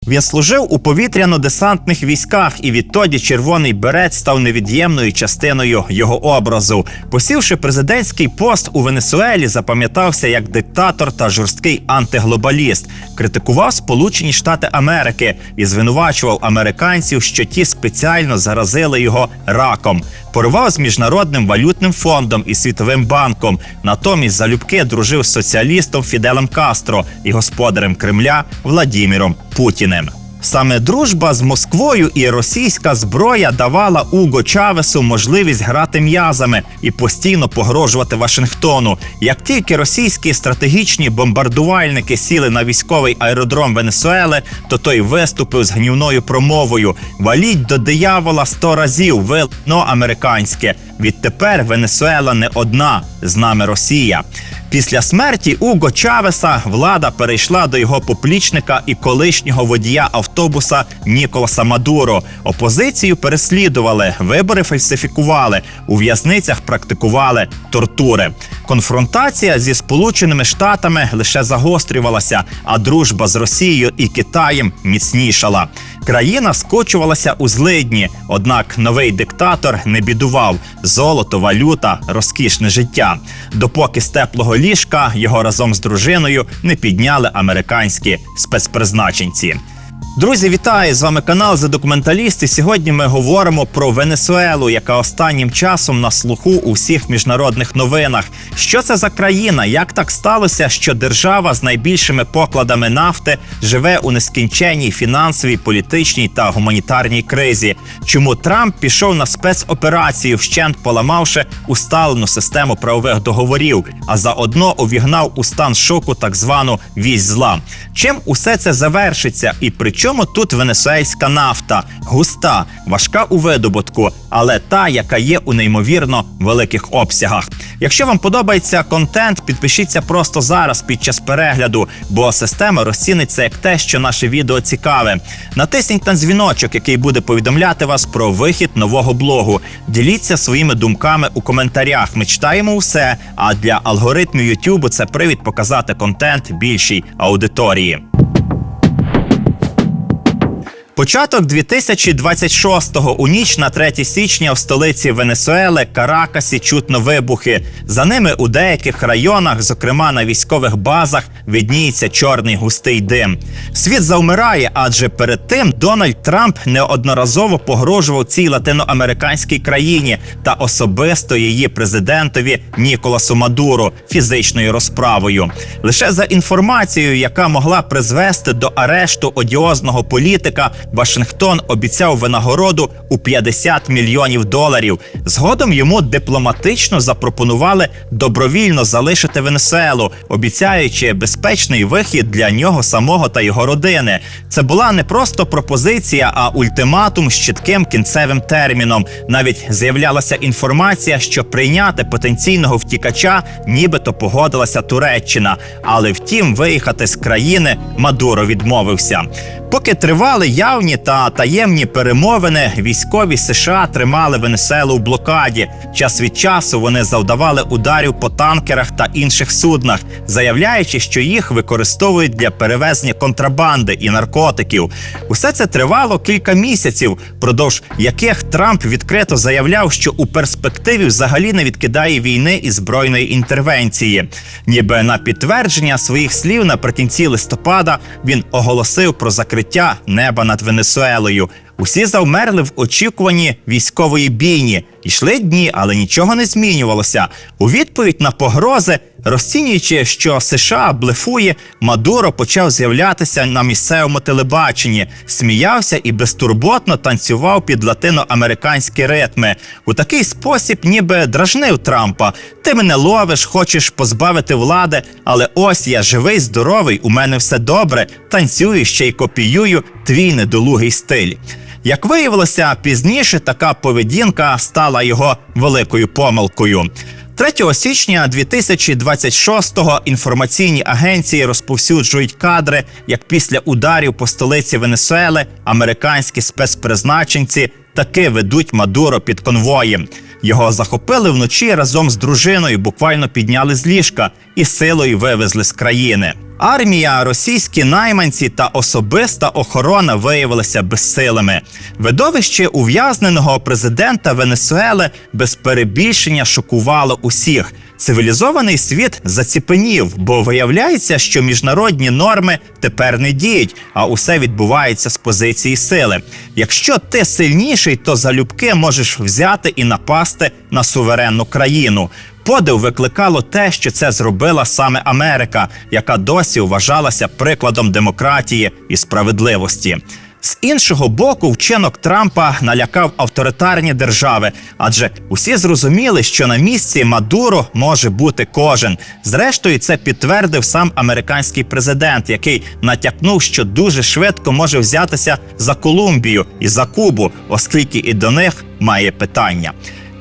Він служив у повітряно-десантних військах, і відтоді червоний берет став невід'ємною частиною його образу. Посівши президентський пост у Венесуелі, запам'ятався як диктатор та жорсткий антиглобаліст. Критикував Сполучені Штати Америки і звинувачував американців, що ті спеціально заразили його раком. Порвав з Міжнародним валютним фондом і Світовим банком. Натомість залюбки дружив з соціалістом Фіделем Кастро і господарем Кремля Владіміром Путіним. Саме дружба з Москвою і російська зброя давала Уго Чавесу можливість грати м'язами і постійно погрожувати Вашингтону. Як тільки російські стратегічні бомбардувальники сіли на військовий аеродром Венесуели, то той виступив з гнівною промовою: «Валіть до диявола 100 разів, ви лайно американське. Відтепер Венесуела не одна, з нами Росія». Після смерті Уго Чавеса влада перейшла до його поплічника і колишнього водія автобуса Ніколаса Мадуро. Опозицію переслідували, вибори фальсифікували, у в'язницях практикували тортури. Конфронтація зі Сполученими Штатами лише загострювалася, а дружба з Росією і Китаєм міцнішала. Країна скочувалася у злидні, однак новий диктатор не бідував. Золото, валюта, розкішне життя. Допоки з теплого ліжка його разом з дружиною не підняли американські спецпризначенці. Друзі, вітаю! З вами канал «The Documentalist», і сьогодні ми говоримо про Венесуелу, яка останнім часом на слуху у всіх міжнародних новинах. Що це за країна? Як так сталося, що держава з найбільшими покладами нафти живе у нескінченній фінансовій, політичній та гуманітарній кризі? Чому Трамп пішов на спецоперацію, вщент поламавши усталену систему правових договорів, а заодно увігнав у стан шоку так звану «вісь зла»? Чим усе це завершиться і при чому тут венесуельська нафта? Густа, важка у видобутку, але та, яка є у неймовірно великих обсягах. Якщо вам подобається контент, підпишіться просто зараз під час перегляду, бо система розцінить це як те, що наше відео цікаве. Натисніть на дзвіночок, який буде повідомляти вас про вихід нового блогу. Діліться своїми думками у коментарях. Ми читаємо усе, а для алгоритмів YouTube це привід показати контент більшій аудиторії. Початок 2026-го. У ніч на 3 січня в столиці Венесуели, Каракасі, чутно вибухи. За ними у деяких районах, зокрема на військових базах, видніється чорний густий дим. Світ завмирає, адже перед тим Дональд Трамп неодноразово погрожував цій латиноамериканській країні та особисто її президентові Ніколасу Мадуро фізичною розправою. Лише за інформацією, яка могла призвести до арешту одіозного політика, Вашингтон обіцяв винагороду у $50 мільйонів. Згодом йому дипломатично запропонували добровільно залишити Венесуелу, обіцяючи безпечний вихід для нього самого та його родини. Це була не просто пропозиція, а ультиматум з чітким кінцевим терміном. Навіть з'являлася інформація, що прийняти потенційного втікача нібито погодилася Туреччина. Але втім, виїхати з країни Мадуро відмовився. Поки тривали явні та таємні перемовини, військові США тримали Венесуелу в блокаді. Час від часу вони завдавали ударів по танкерах та інших суднах, заявляючи, що їх використовують для перевезення контрабанди і наркотиків. Усе це тривало кілька місяців, продовж яких Трамп відкрито заявляв, що у перспективі взагалі не відкидає війни і збройної інтервенції. Ніби на підтвердження своїх слів наприкінці листопада він оголосив про закриття неба над Венесуелою. Усі завмерли в очікуванні військової бійні. Йшли дні, але нічого не змінювалося. У відповідь на погрози, розцінюючи, що США блефує, Мадуро почав з'являтися на місцевому телебаченні, сміявся і безтурботно танцював під латиноамериканські ритми. У такий спосіб ніби дражнив Трампа. «Ти мене ловиш, хочеш позбавити влади, але ось я живий, здоровий, у мене все добре, танцюю, ще й копіюю твій недолугий стиль». Як виявилося, пізніше така поведінка стала його великою помилкою. 3 січня 2026-го інформаційні агенції розповсюджують кадри, як після ударів по столиці Венесуели американські спецпризначенці таки ведуть Мадуро під конвоєм. Його захопили вночі разом з дружиною, буквально підняли з ліжка і силою вивезли з країни. Армія, російські найманці та особиста охорона виявилися безсилими. Видовище ув'язненого президента Венесуели без перебільшення шокувало усіх. Цивілізований світ заціпенів, бо виявляється, що міжнародні норми тепер не діють, а усе відбувається з позиції сили. Якщо ти сильніший, то залюбки можеш взяти і напасти на суверенну країну. Подив викликало те, що це зробила саме Америка, яка досі вважалася прикладом демократії і справедливості. З іншого боку, вчинок Трампа налякав авторитарні держави, адже усі зрозуміли, що на місці Мадуро може бути кожен. Зрештою, це підтвердив сам американський президент, який натякнув, що дуже швидко може взятися за Колумбію і за Кубу, оскільки і до них має питання.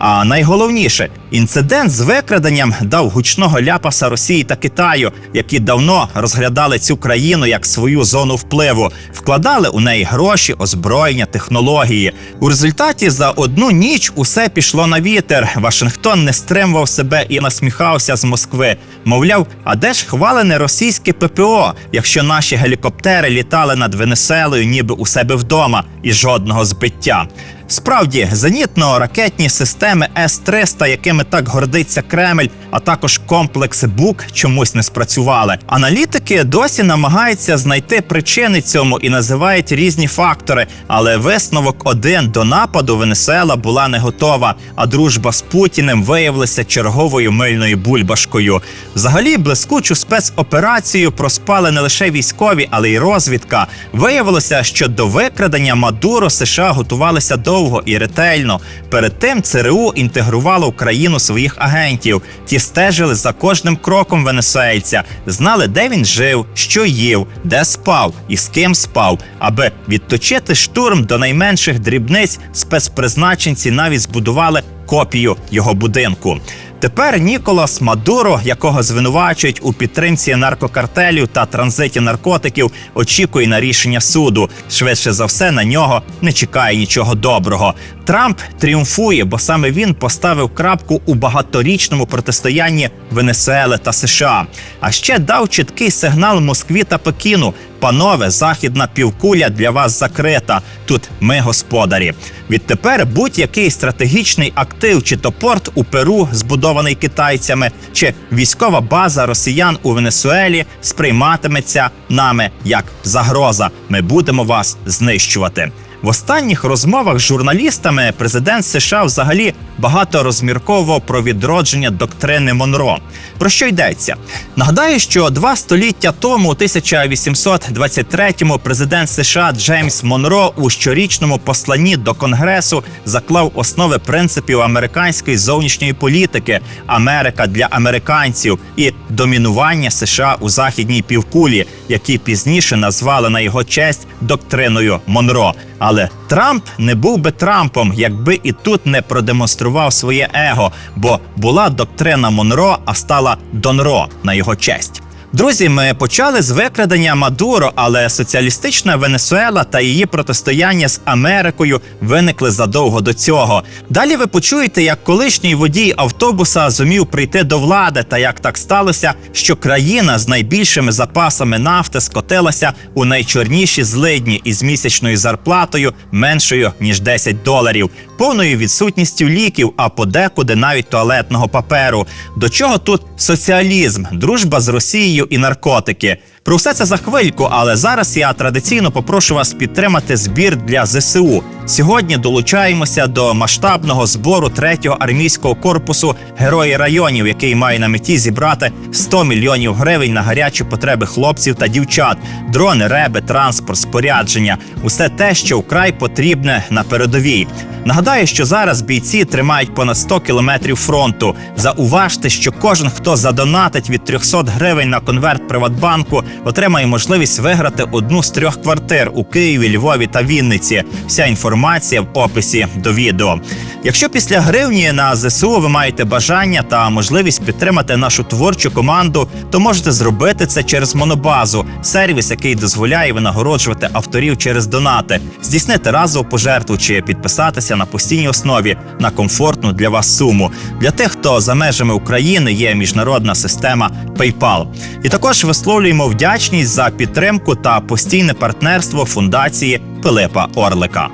А найголовніше, інцидент з викраденням дав гучного ляпаса Росії та Китаю, які давно розглядали цю країну як свою зону впливу, вкладали у неї гроші, озброєння, технології. У результаті за одну ніч усе пішло на вітер. Вашингтон не стримував себе і насміхався з Москви. Мовляв, а де ж хвалене російське ППО, якщо наші гелікоптери літали над Венесуелою ніби у себе вдома і жодного збиття. Справді, зенітно-ракетні системи С-300, якими так гордиться Кремль, а також комплекси БУК чомусь не спрацювали. Аналітики досі намагаються знайти причини цьому і називають різні фактори, але висновок один: до нападу Венесуела була не готова, а дружба з Путіним виявилася черговою мильною бульбашкою. Взагалі, блискучу спецоперацію проспали не лише військові, але й розвідка. Виявилося, що до викрадення Мадуро США готувалися довго і ретельно. Перед тим ЦРУ інтегрувало в країну своїх агентів. Ті стежили за кожним кроком венесуельця, знали, де він жив, що їв, де спав і з ким спав. Аби відточити штурм до найменших дрібниць, спецпризначенці навіть збудували копію його будинку. Тепер Ніколас Мадуро, якого звинувачують у підтримці наркокартелів та транзиті наркотиків, очікує на рішення суду. Швидше за все, на нього не чекає нічого доброго. Трамп тріумфує, бо саме він поставив крапку у багаторічному протистоянні Венесуели та США. А ще дав чіткий сигнал Москві та Пекіну: панове, західна півкуля для вас закрита, тут ми господарі. Відтепер будь-який стратегічний актив, чи то порт у Перу, збудований китайцями, чи військова база росіян у Венесуелі, сприйматиметься нами як загроза. Ми будемо вас знищувати. В останніх розмовах з журналістами президент США взагалі багато розмірковував про відродження доктрини Монро. Про що йдеться? Нагадаю, що 2 століття тому, у 1823-му, президент США Джеймс Монро у щорічному посланні до Конгресу заклав основи принципів американської зовнішньої політики «Америка для американців» і домінування США у західній півкулі, які пізніше назвали на його честь доктриною Монро. Але Трамп не був би Трампом, якби і тут не продемонстрував своє его, бо була доктрина Монро, а стала Донро на його честь. Друзі, ми почали з викрадення Мадуро, але соціалістична Венесуела та її протистояння з Америкою виникли задовго до цього. Далі ви почуєте, як колишній водій автобуса зумів прийти до влади, та як так сталося, що країна з найбільшими запасами нафти скотилася у найчорніші злидні із місячною зарплатою меншою, ніж $10, повною відсутністю ліків, а подекуди навіть туалетного паперу. До чого тут соціалізм, дружба з Росією і наркотики? Про все це за хвильку, але зараз я традиційно попрошу вас підтримати збір для ЗСУ. Сьогодні долучаємося до масштабного збору 3-го армійського корпусу «Герої районів», який має на меті зібрати 100 мільйонів гривень на гарячі потреби хлопців та дівчат. Дрони, реби, транспорт, спорядження – усе те, що вкрай потрібне на передовій. Нагадаю, що зараз бійці тримають понад 100 кілометрів фронту. Зауважте, що кожен, хто задонатить від 300 гривень на конверт Приватбанку, отримає можливість виграти одну з 3 квартир у Києві, Львові та Вінниці. Вся інформація інформація в описі до відео. Якщо після гривні на ЗСУ ви маєте бажання та можливість підтримати нашу творчу команду, то можете зробити це через Монобазу, сервіс, який дозволяє винагороджувати авторів через донати, здійснити разову пожертву чи підписатися на постійній основі на комфортну для вас суму. Для тих, хто за межами України, є міжнародна система PayPal. І також висловлюємо вдячність за підтримку та постійне партнерство фундації Пилипа Орлика.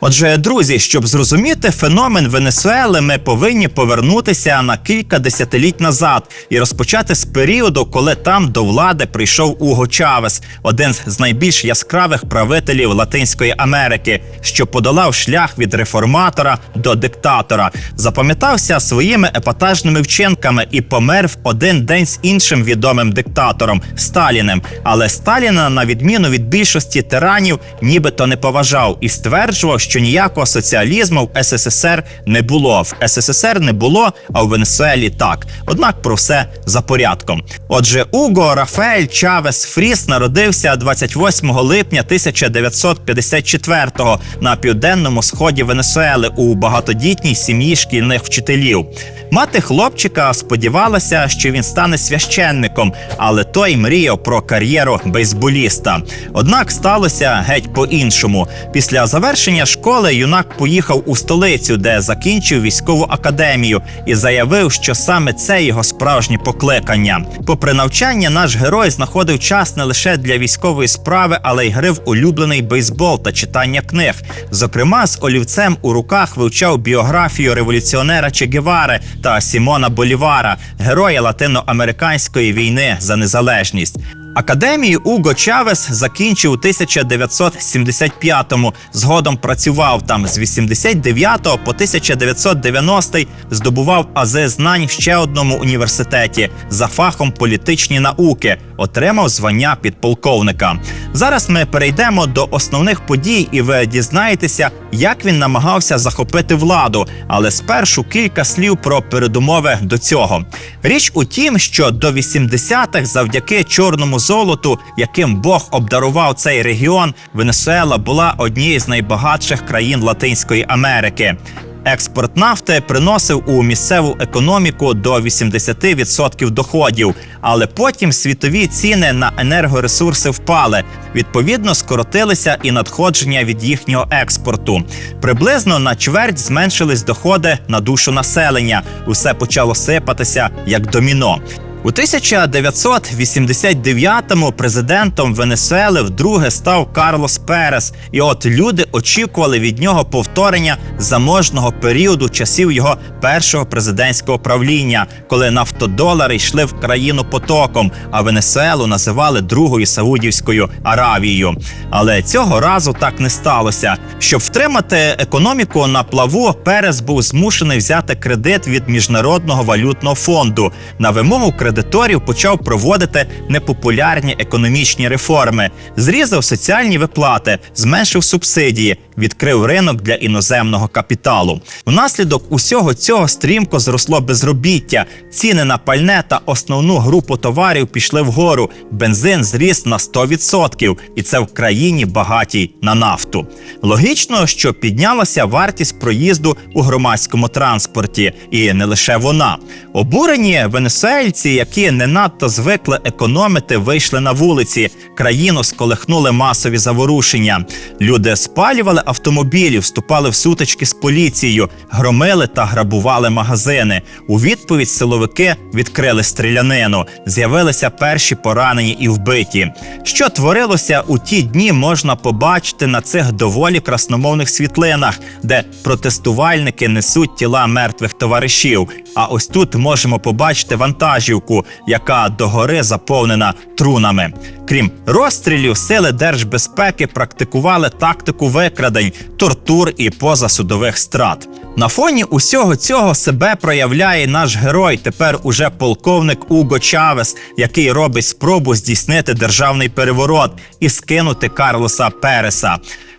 Отже, друзі, щоб зрозуміти феномен Венесуели, ми повинні повернутися на кілька десятиліть назад і розпочати з періоду, коли там до влади прийшов Уго Чавес, один з найбільш яскравих правителів Латинської Америки, що подолав шлях від реформатора до диктатора, запам'ятався своїми епатажними вчинками і помер в один день з іншим відомим диктатором – Сталіним. Але Сталіна, на відміну від більшості тиранів, нібито не поважав і стверджував, що ніякого соціалізму в СССР не було. В СССР не було, а в Венесуелі так. Однак про все за порядком. Отже, Уго Рафаель Чавес Фріс народився 28 липня 1954-го на південному сході Венесуели у багатодітній сім'ї шкільних вчителів. Мати хлопчика сподівалася, що він стане священником, але той мріяв про кар'єру бейсболіста. Однак сталося геть по-іншому. Після завершення школи юнак поїхав у столицю, де закінчив військову академію і заявив, що саме це його справжнє покликання. Попри навчання, наш герой знаходив час не лише для військової справи, але й гри в улюблений бейсбол та читання книг. Зокрема, з олівцем у руках вивчав біографію революціонера Че Гевари та Сімона Болівара, героя латиноамериканської війни за незалежність. Академію Уго Чавес закінчив у 1975-му, згодом працював там з 89-го по 1990-й, здобував ази знань в ще одному університеті за фахом політичні науки, отримав звання підполковника. Зараз ми перейдемо до основних подій і ви дізнаєтеся, як він намагався захопити владу, але спершу кілька слів про передумови до цього. Річ у тім, що до 80-х завдяки чорному золоту, яким Бог обдарував цей регіон, Венесуела була однією з найбагатших країн Латинської Америки. Експорт нафти приносив у місцеву економіку до 80% доходів, але потім світові ціни на енергоресурси впали. Відповідно, скоротилися і надходження від їхнього експорту. Приблизно на чверть зменшились доходи на душу населення. Усе почало сипатися як доміно. У 1989-му президентом Венесуели вдруге став Карлос Перес, і от люди очікували від нього повторення заможного періоду часів його першого президентського правління, коли нафтодолари йшли в країну потоком, а Венесуелу називали другою Саудівською Аравією. Але цього разу так не сталося. Щоб втримати економіку на плаву, Перес був змушений взяти кредит від Міжнародного валютного фонду. На вимогу кредиторів почав проводити непопулярні економічні реформи, зрізав соціальні виплати, зменшив субсидії, відкрив ринок для іноземного капіталу. Внаслідок усього цього стрімко зросло безробіття, ціни на пальне та основну групу товарів пішли вгору, бензин зріс на 100%, і це в країні багатій на нафту. Логічно, що піднялася вартість проїзду у громадському транспорті, і не лише вона. Обурені венесуельці, які не надто звикли економити, вийшли на вулиці. Країну сколихнули масові заворушення. Люди спалювали автомобілі, вступали в сутички з поліцією, громили та грабували магазини. У відповідь силовики відкрили стрілянину. З'явилися перші поранені і вбиті. Що творилося у ті дні, можна побачити на цих доволі красномовних світлинах, де протестувальники несуть тіла мертвих товаришів. А ось тут можемо побачити вантажівку, яка догори заповнена трунами. Крім розстрілів, сили держбезпеки практикували тактику викрадень, тортур і позасудових страт. На фоні усього цього себе проявляє наш герой, тепер уже полковник Уго Чавес, який робить спробу здійснити державний переворот і скинути Карлоса Переса.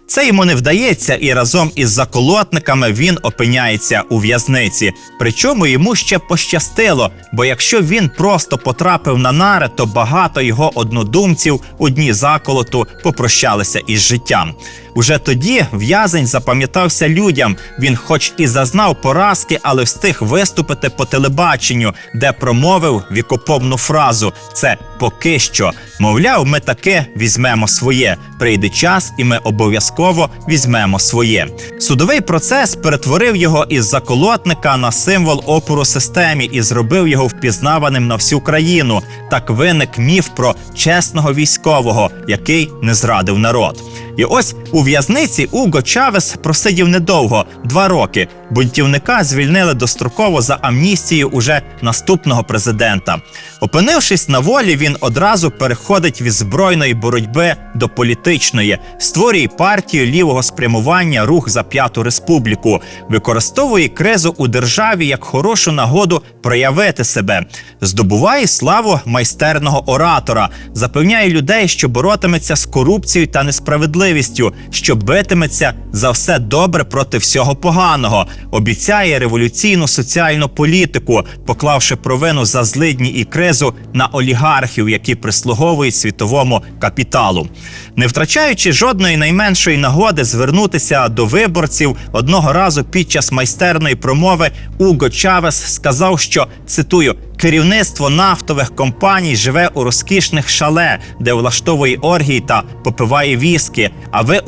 Це йому не вдається, і разом із заколотниками він опиняється у в'язниці. Причому йому ще пощастило, бо якщо він просто потрапив на нари, то багато його однодумців у дні заколоту попрощалися із життям. Уже тоді в'язень запам'ятався людям. Він хоч і зазнав поразки, але встиг виступити по телебаченню, де промовив вікопомну фразу «Це поки що». Мовляв, ми таки візьмемо своє. Прийде час, і ми обов'язково візьмемо своє. Судовий процес перетворив його із заколотника на символ опору системі і зробив його впізнаваним на всю країну. Так виник міф про чесного військового, який не зрадив народ. І ось у в'язниці Уго Чавес просидів недовго – 2 роки. Бунтівника звільнили достроково за амністією уже наступного президента. Опинившись на волі, він одразу переходить від збройної боротьби до політичної, створює партію лівого спрямування «Рух за П'яту Республіку», використовує кризу у державі як хорошу нагоду проявити себе, здобуває славу майстерного оратора, запевняє людей, що боротиметься з корупцією та несправедливістю, що битиметься за все добре проти всього поганого, обіцяє революційну соціальну політику, поклавши провину за злидні і кризу на олігархів, які прислуговують світовому капіталу. Не втрачаючи жодної найменшої нагоди звернутися до виборців, одного разу під час майстерної промови Уго Чавес сказав, що, цитую, «Керівництво нафтових компаній живе у розкішних шале, де влаштовує оргії та попиває віскі, а ви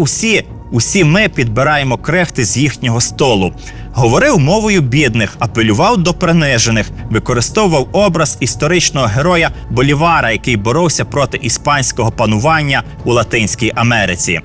усі ми підбираємо крихти з їхнього столу». Говорив мовою бідних, апелював до принижених, використовував образ історичного героя Болівара, який боровся проти іспанського панування у Латинській Америці.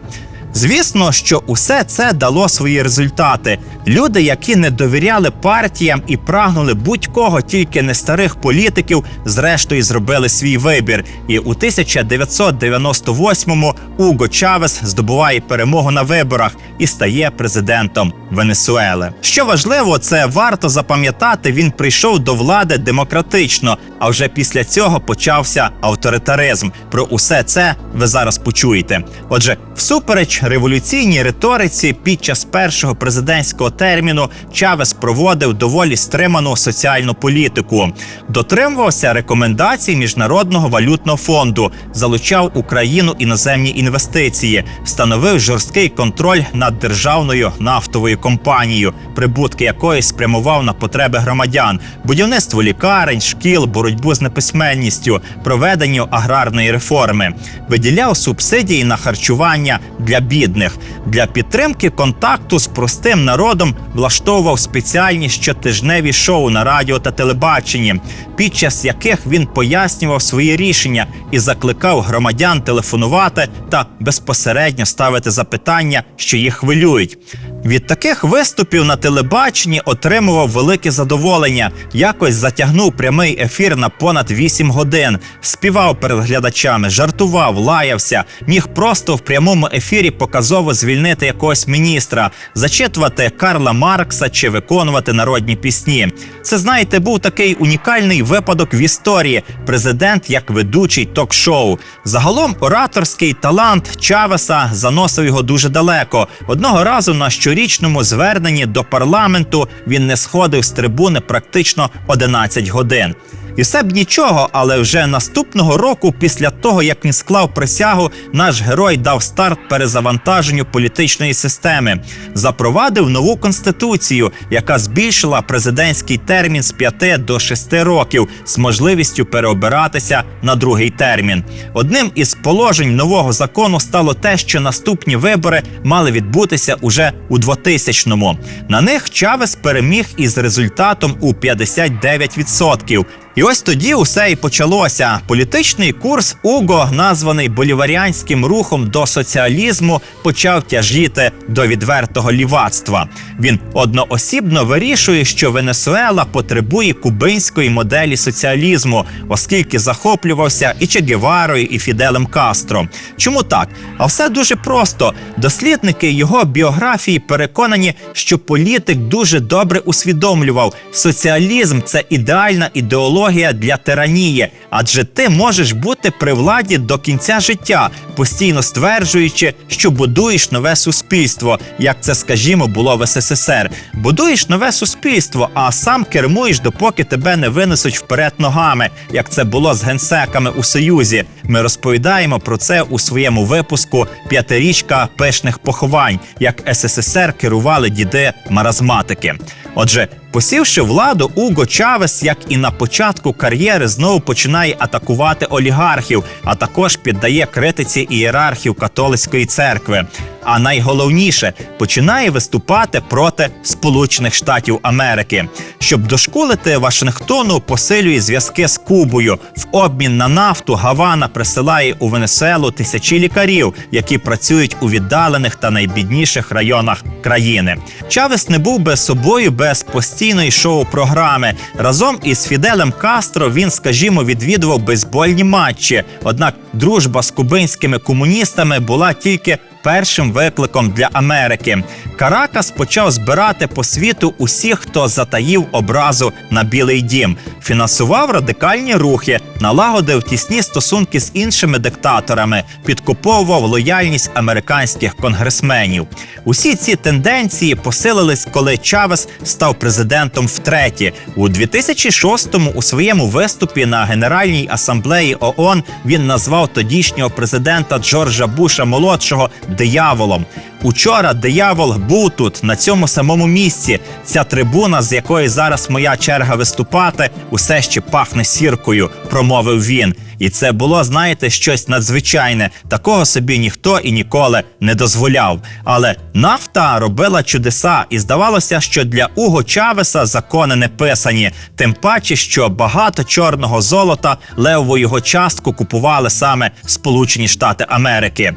Звісно, що усе це дало свої результати. Люди, які не довіряли партіям і прагнули будь-кого, тільки не старих політиків, зрештою зробили свій вибір. І у 1998-му Уго Чавес здобуває перемогу на виборах і стає президентом Венесуели. Що важливо, це варто запам'ятати, він прийшов до влади демократично, а вже після цього почався авторитаризм. Про усе це ви зараз почуєте. Отже, всупереч революційній риториці, під час першого президентського терміну Чавес проводив доволі стриману соціальну політику. Дотримувався рекомендацій Міжнародного валютного фонду, залучав Україну іноземні інвестиції, встановив жорсткий контроль над державною нафтовою компанією, прибутки якої спрямував на потреби громадян, будівництво лікарень, шкіл, боротьбу з неписьменністю, проведення аграрної реформи. Виділяв субсидії на харчування для бідних. Для підтримки контакту з простим народом влаштовував спеціальні щотижневі шоу на радіо та телебаченні, під час яких він пояснював свої рішення і закликав громадян телефонувати та безпосередньо ставити запитання, що їх хвилюють. Від таких виступів на телебаченні отримував велике задоволення. Якось затягнув прямий ефір на понад 8 годин. Співав перед глядачами, жартував, лаявся. Міг просто в прямому ефірі показово звільнити якогось міністра, зачитувати Карла Маркса чи виконувати народні пісні. Це, знаєте, був такий унікальний випадок в історії. Президент як ведучий ток-шоу. Загалом ораторський талант Чавеса заносив його дуже далеко. Одного разу на щорічному зверненні до парламенту він не сходив з трибуни практично 11 годин. І все б нічого, але вже наступного року, після того, як він склав присягу, наш герой дав старт перезавантаженню політичної системи. Запровадив нову конституцію, яка збільшила президентський термін з 5 до 6 років з можливістю переобиратися на другий термін. Одним із положень нового закону стало те, що наступні вибори мали відбутися уже у 2000-му. На них Чавес переміг із результатом у 59%. І ось тоді усе і почалося. Політичний курс Уго, названий боліваріанським рухом до соціалізму, почав тяжіти до відвертого лівацтва. Він одноосібно вирішує, що Венесуела потребує кубинської моделі соціалізму, оскільки захоплювався і Че Геварою, і Фіделем Кастро. Чому так? А все дуже просто. Дослідники його біографії переконані, що політик дуже добре усвідомлював, соціалізм – це ідеальна ідеологія аналогія для тиранії, адже ти можеш бути при владі до кінця життя, постійно стверджуючи, що будуєш нове суспільство, як це, скажімо, було в СССР. Будуєш нове суспільство, а сам кермуєш, допоки тебе не винесуть вперед ногами, як це було з генсеками у Союзі. Ми розповідаємо про це у своєму випуску «П'ятирічка пишних поховань», як СССР керували діди-маразматики. Отже, посівши владу, Уго Чавес, як і на початку кар'єри, знову починає атакувати олігархів, а також піддає критиці ієрархів католицької церкви. А найголовніше – починає виступати проти Сполучених Штатів Америки. Щоб дошкулити Вашингтону, посилює зв'язки з Кубою. В обмін на нафту Гавана присилає у Венесуелу тисячі лікарів, які працюють у віддалених та найбідніших районах країни. Чавес не був би собою без постійної шоу-програми. Разом із Фіделем Кастро він, скажімо, відвідував бейсбольні матчі. Однак дружба з кубинськими комуністами була тільки першим викликом для Америки. Каракас почав збирати по світу усіх, хто затаїв образу на Білий дім, фінансував радикальні рухи, налагодив тісні стосунки з іншими диктаторами, підкуповував лояльність американських конгресменів. Усі ці тенденції посилились, коли Чавес став президентом втретє. У 2006-му у своєму виступі на Генеральній асамблеї ООН він назвав тодішнього президента Джорджа Буша-молодшого дияволом. Учора диявол був тут, на цьому самому місці. Ця трибуна, з якої зараз моя черга виступати, усе ще пахне сіркою, промовив він. І це було, знаєте, щось надзвичайне. Такого собі ніхто і ніколи не дозволяв. Але нафта робила чудеса, і здавалося, що для Уго Чавеса закони не писані. Тим паче, що багато чорного золота, левову його частку купували саме Сполучені Штати Америки.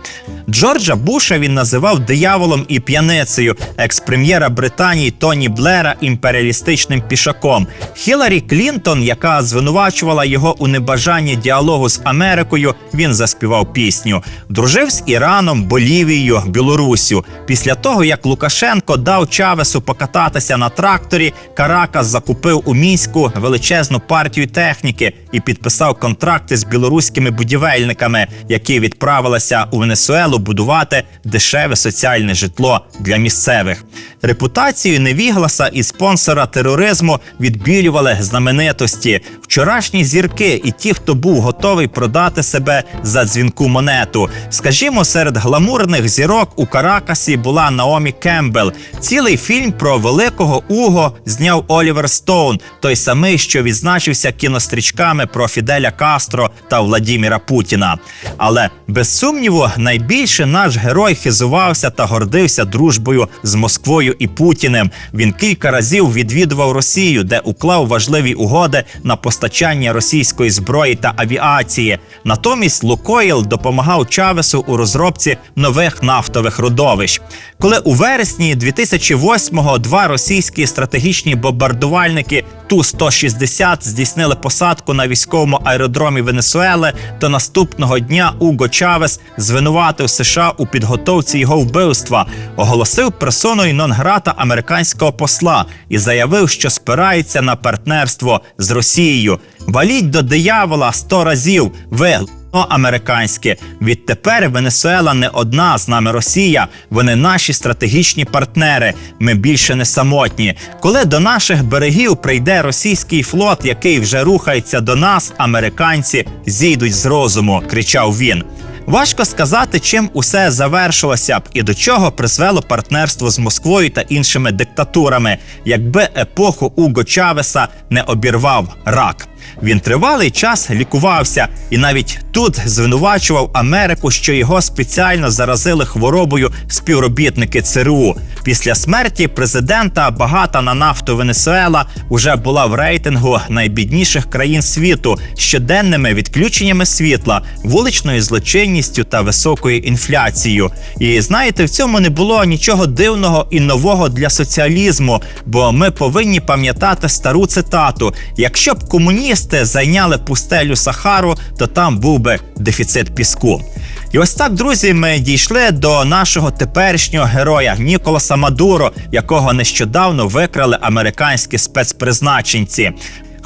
Джорджа Буша він називав дияволом і п'яницею, екс-прем'єра Британії Тоні Блера імперіалістичним пішаком. Хіларі Клінтон, яка звинувачувала його у небажанні діалогу з Америкою, він заспівав пісню. Дружив з Іраном, Болівією, Білоруссю. Після того, як Лукашенко дав Чавесу покататися на тракторі, Каракас закупив у Мінську величезну партію техніки і підписав контракти з білоруськими будівельниками, які відправилися у Венесуелу будувати дешеве соціальне житло для місцевих. Репутацію невігласа і спонсора тероризму відбілювали знаменитості. Вчорашні зірки і ті, хто був готовий продати себе за дзвінку монету. Скажімо, серед гламурних зірок у Каракасі була Наомі Кембл. Цілий фільм про великого Уго зняв Олівер Стоун, той самий, що відзначився кінострічками про Фіделя Кастро та Владіміра Путіна. Але, без сумніву, найбільше наш герой хизувався та гордився дружбою з Москвою і Путіним. Він кілька разів відвідував Росію, де уклав важливі угоди на постачання російської зброї та авіації. Натомість Лукойл допомагав Чавесу у розробці нових нафтових родовищ. Коли у вересні 2008-го два російські стратегічні бомбардувальники Ту-160 здійснили посадку на військовому аеродромі Венесуели, то наступного дня Уго Чавес звинуватив США у підготовці його вбивства, оголосив персоною нон-грата американського посла і заявив, що спирається на партнерство з Росією. Валіть до диявола 100 разів, ви американське. Відтепер Венесуела не одна, з нами Росія. Вони наші стратегічні партнери. Ми більше не самотні. Коли до наших берегів прийде російський флот, який вже рухається до нас, американці зійдуть з розуму, кричав він. Важко сказати, чим усе завершилося б і до чого призвело партнерство з Москвою та іншими диктатурами, якби епоху Уго Чавеса не обірвав рак. Він тривалий час лікувався і навіть тут звинувачував Америку, що його спеціально заразили хворобою співробітники ЦРУ. Після смерті президента багата на нафту Венесуела уже була в рейтингу найбідніших країн світу з щоденними відключеннями світла, вуличною злочинністю та високою інфляцією. І знаєте, в цьому не було нічого дивного і нового для соціалізму, бо ми повинні пам'ятати стару цитату: «Якщо б комуністи зайняли пустелю Сахару, то там був би дефіцит піску». І ось так, друзі, ми дійшли до нашого теперішнього героя Ніколаса Мадуро, якого нещодавно викрали американські спецпризначенці.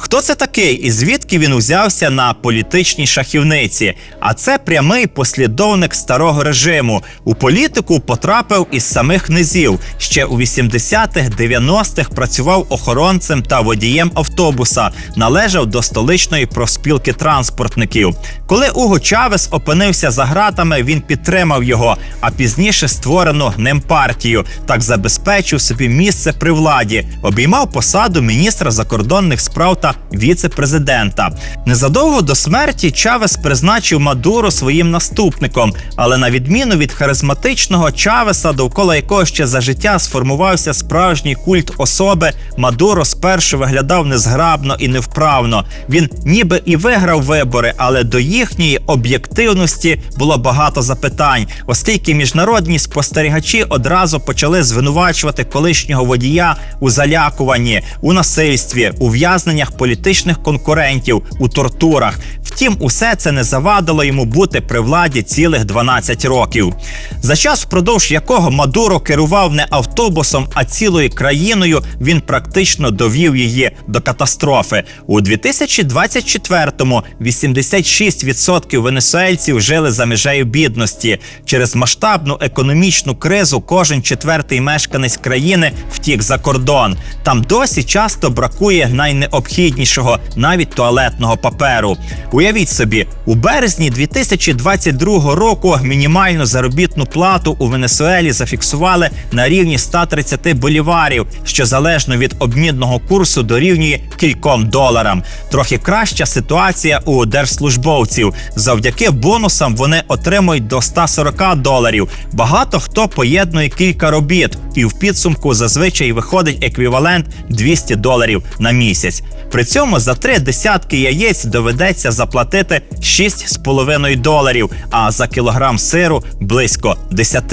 Хто це такий і звідки він узявся на політичній шахівниці? А це прямий послідовник старого режиму. У політику потрапив із самих низів. Ще у 80-х-90-х працював охоронцем та водієм автобуса. Належав до столичної профспілки транспортників. Коли Уго Чавес опинився за ґратами, він підтримав його, а пізніше створену ним партію. Так забезпечив собі місце при владі. Обіймав посаду міністра закордонних справ та віце-президента. Незадовго до смерті Чавес призначив Мадуро своїм наступником, але на відміну від харизматичного Чавеса, довкола якого ще за життя сформувався справжній культ особи, Мадуро спершу виглядав незграбно і невправно. Він ніби і виграв вибори, але до їхньої об'єктивності було багато запитань, оскільки міжнародні спостерігачі одразу почали звинувачувати колишнього водія у залякуванні, у насильстві, у в'язненнях політичних конкурентів, у тортурах. Втім, усе це не завадило йому бути при владі цілих 12 років. За час, впродовж якого Мадуро керував не автобусом, а цілою країною, він практично довів її до катастрофи. У 2024-му 86% венесуельців жили за межею бідності. Через масштабну економічну кризу кожен четвертий мешканець країни втік за кордон. Там досі часто бракує найнеобхіднішого, навіть туалетного паперу. Уявіть собі, у березні 2022 року мінімальну заробітну плату у Венесуелі зафіксували на рівні 130 боліварів, що залежно від обмінного курсу дорівнює кільком доларам. Трохи краща ситуація у держслужбовців. Завдяки бонусам вони отримують до 140 доларів. Багато хто поєднує кілька робіт, і в підсумку зазвичай виходить еквівалент 200 доларів на місяць. При цьому за 3 десятки яєць доведеться заплатити 6,5 доларів, а за кілограм сиру – близько 10.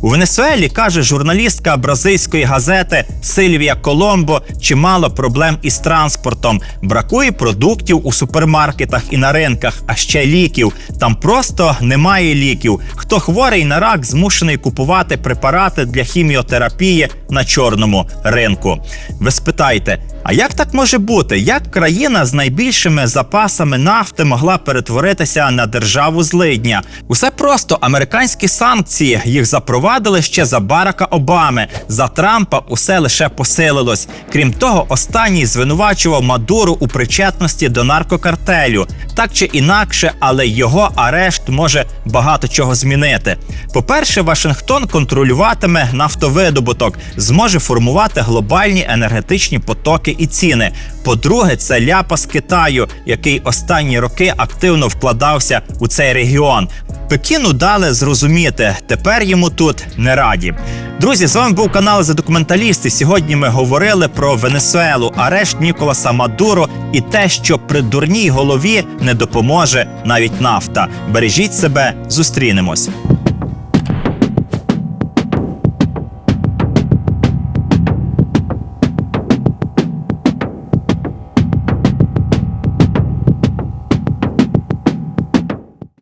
У Венесуелі, каже журналістка бразильської газети Сильвія Коломбо, чимало проблем із транспортом. Бракує продуктів у супермаркетах і на ринках, а ще ліків. Там просто немає ліків. Хто хворий на рак, змушений купувати препарати для хіміотерапії на чорному ринку. Ви спитаєте, а як так може бути? Як країна з найбільшими запасами нафти могла перетворитися на державу злидня? Усе просто. Американські санкції, їх запровадили ще за Барака Обами. За Трампа усе лише посилилось. Крім того, останній звинувачував Мадуро у причетності до наркокартелю. Так чи інакше, але його арешт може багато чого змінити. По-перше, Вашингтон контролюватиме нафтовидобуток, зможе формувати глобальні енергетичні потоки і ціни. По-друге, це ляпас Китаю, який останні роки активно вкладався у цей регіон. Пекіну дали зрозуміти, тепер йому тут не раді. Друзі, з вами був канал «За Документалісти». Сьогодні ми говорили про Венесуелу, арешт Ніколаса Мадуро і те, що при дурній голові не допоможе навіть нафта. Бережіть себе, зустрінемось.